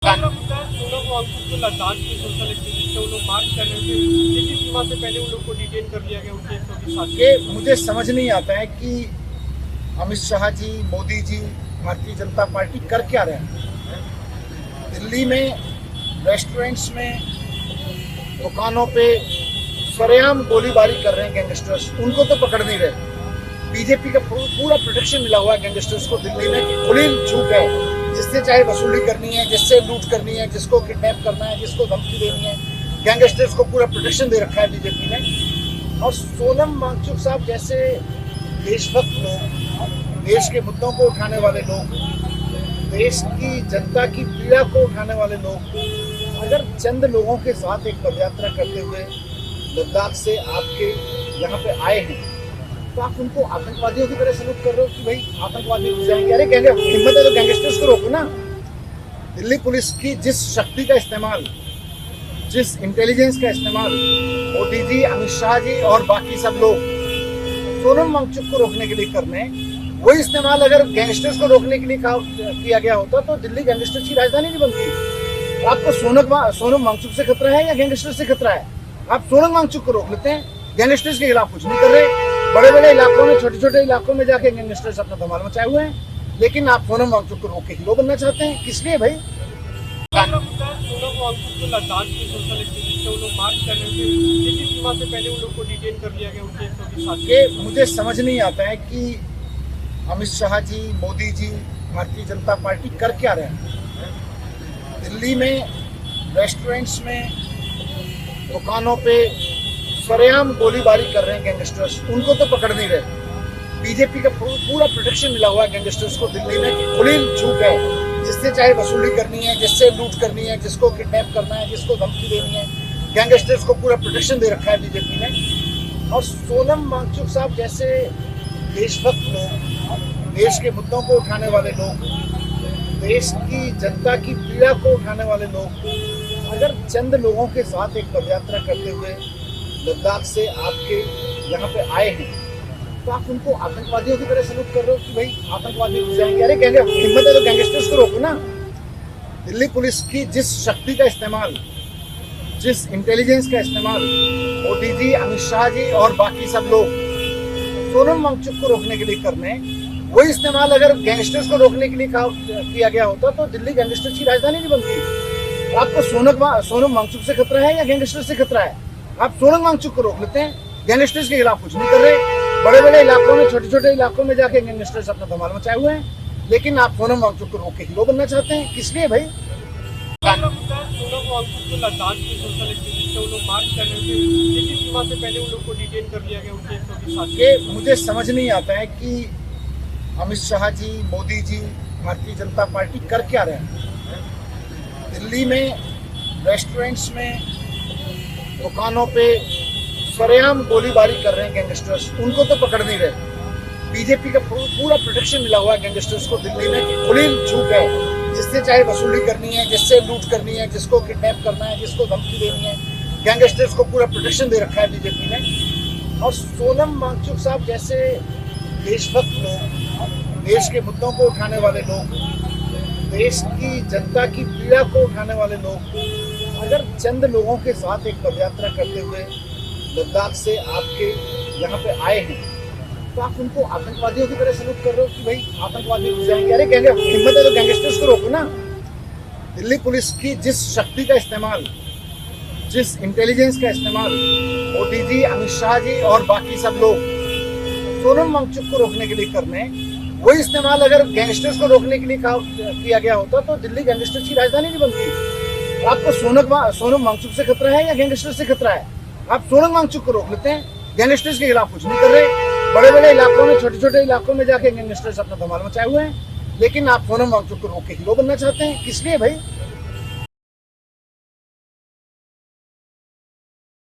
लद्दाख की social activist है, वो लोग मार्च कर रहे थे, किसी सीमा से पहले उन लोग को डिटेन कर लिया गया उनके 120 साथी। ये मुझे समझ नहीं आता है कि अमित शाह जी, मोदी जी, भारतीय जनता पार्टी कर क्या रहे हैं। दिल्ली में रेस्टोरेंट्स में, दुकानों पे सरेआम गोलीबारी कर रहे हैं गैंगस्टर्स, उनको तो पकड़ नहीं रहे। बीजेपी का पूरा प्रोटेक्शन मिला हुआ है गैंगस्टर्स को दिल्ली में कि खुली छूट है, जिससे चाहे वसूली करनी है, जिससे लूट करनी है, जिसको किडनैप करना है, जिसको धमकी देनी है, गैंगस्टर्स को पूरा प्रोटेक्शन दे रखा है बीजेपी ने। और सोनम वांगचुक साहब जैसे देशभक्त लोग, देश के मुद्दों को उठाने वाले लोग, देश की जनता की पीड़ा को उठाने वाले लोग अगर चंद लोगों के साथ एक पदयात्रा करते हुए लद्दाख से आपके यहाँ पे आए हैं, तो आप उनको आतंकवादियों की तरह सलूट कर रहे हो कि भाई आतंकवादी हो जाएंगे। अरे हिम्मत है तो गैंगस्टर्स को रोको ना। दिल्ली पुलिस की जिस शक्ति का इस्तेमाल, जिस इंटेलिजेंस का इस्तेमाल मोदी जी, अमित शाह जी और बाकी सब लोग सोनम वांगचुक को रोकने के लिए कर रहे हैं, वही इस्तेमाल अगर गैंगस्टर्स को रोकने के लिए किया गया होता तो दिल्ली गैंगस्टर्स की राजधानी नहीं बनती। आपको सोनम वांगचुक से खतरा है या गैंगस्टर से खतरा है? आप सोनम वांगचुक को रोक लेते हैं, गैंगस्टर्स के खिलाफ कुछ नहीं कर रहे। बड़े बड़े इलाकों में, छोटे छोटे इलाकों में जाके गैंगस्टर्स अपना धमाल मचाए हुए हैं, लेकिन आप सोनम वांगचुक को रोक के हीरो बनना चाहते हैं। किस लिए भाई? सोनम वांगचुक तो लद्दाख की सोशल एक्टिविस्ट है, वो लोग मार्च कर रहे थे, किसी सीमा से पहले उन लोग को डिटेन कर लिया गया उनके 120 साथी। ये मुझे समझ नहीं आता है कि अमित शाह जी, मोदी जी, भारतीय जनता पार्टी कर क्या रहे हैं। दिल्ली में रेस्टोरेंट्स में, दुकानों पे सरेआम गोलीबारी कर रहे हैं गैंगस्टर्स, उनको तो पकड़ नहीं रहे। बीजेपी का पूरा प्रोटेक्शन मिला हुआ है गैंगस्टर्स को दिल्ली में कि खुली छूट है, जिससे चाहे वसूली करनी है, जिससे लूट करनी है, जिसको किडनैप करना है, जिसको धमकी देनी है, गैंगस्टर्स को पूरा प्रोटेक्शन दे रखा है बीजेपी ने। और सोनम वांगचुक साहब जैसे देशभक्त लोग, देश के मुद्दों को उठाने वाले लोग, देश की जनता की पीड़ा को उठाने वाले लोग अगर चंद लोगों के साथ एक पदयात्रा करते हुए लद्दाख से आपके यहाँ पे आए हैं, तो आप उनको आतंकवादियों की तरह सलूट कर रहे हो कि भाई आतंकवादी हो जाएंगे। अरे हिम्मत है तो गैंगस्टर्स को रोको ना। दिल्ली पुलिस की जिस शक्ति का इस्तेमाल, जिस इंटेलिजेंस का इस्तेमाल मोदी जी, अमित शाह जी और बाकी सब लोग सोनम वांगचुक को रोकने के लिए कर रहे हैं, वही इस्तेमाल अगर गैंगस्टर्स को रोकने के लिए किया गया होता तो दिल्ली गैंगस्टर्स की राजधानी नहीं बनती। आपको सोनम वांगचुक से खतरा है या गैंगस्टर से खतरा है? आप सोनम वांगचुक को रोक लेते हैं, गैंगस्टर्स के खिलाफ कुछ नहीं कर रहे। बड़े बड़े इलाकों में, छोटे छोटे इलाकों में जाके गैंगस्टर्स अपना धमाल मचाए हुए हैं, लेकिन आप सोनम वांगचुक को रोक के हीरो बनना चाहते हैं। किस लिए भाई? सोनम वांगचुक तो लद्दाख की सोशल एक्टिविस्ट है, वो लोग मार्च कर रहे थे, किसी सीमा से पहले उन लोग को डिटेन कर लिया गया उनके 120 साथी। ये मुझे समझ नहीं आता है कि अमित शाह जी, मोदी जी, भारतीय जनता पार्टी कर क्या रहे हैं। दिल्ली में रेस्टोरेंट्स में, दुकानों पे सरेआम गोलीबारी कर रहे हैं गैंगस्टर्स, उनको तो पकड़ नहीं रहे। बीजेपी का पूरा प्रोटेक्शन मिला हुआ है गैंगस्टर्स को दिल्ली में कि खुली छूट है, जिससे चाहे वसूली करनी है, जिससे लूट करनी है, जिसको किडनैप करना है, जिसको धमकी देनी है, गैंगस्टर्स को पूरा प्रोटेक्शन दे रखा है बीजेपी ने। और सोनम वांगचुक साहब जैसे देशभक्त लोग, देश के मुद्दों को उठाने वाले लोग, देश की जनता की पीड़ा को उठाने वाले लोग अगर चंद लोगों के साथ एक पदयात्रा करते हुए लद्दाख से आपके यहाँ पे आए हैं, तो आप उनको आतंकवादियों की तरह सलूट कर रहे हो कि भाई आतंकवादी हो जाएंगे। अरे हिम्मत है तो गैंगस्टर्स को रोको ना। दिल्ली पुलिस की जिस शक्ति का इस्तेमाल, जिस इंटेलिजेंस का इस्तेमाल मोदी जी, अमित शाह जी और बाकी सब लोग सोनम वांगचुक को रोकने के लिए कर रहे हैं, वही इस्तेमाल अगर गैंगस्टर्स को रोकने के लिए किया गया होता तो दिल्ली गैंगस्टर्स की राजधानी नहीं बनती। आपको सोनम वांगचुक से खतरा है या गैंगस्टर से खतरा है? आप सोनम वांगचुक को रोक लेते हैं, गैंगस्टर्स के खिलाफ कुछ नहीं कर रहे। बड़े बड़े इलाकों में, छोटे छोटे इलाकों में जाके गैंगस्टर्स अपना धमाल मचाए हुए हैं, लेकिन आप सोनम वांगचुक को रोक के हीरो बनना चाहते हैं। किस लिए भाई?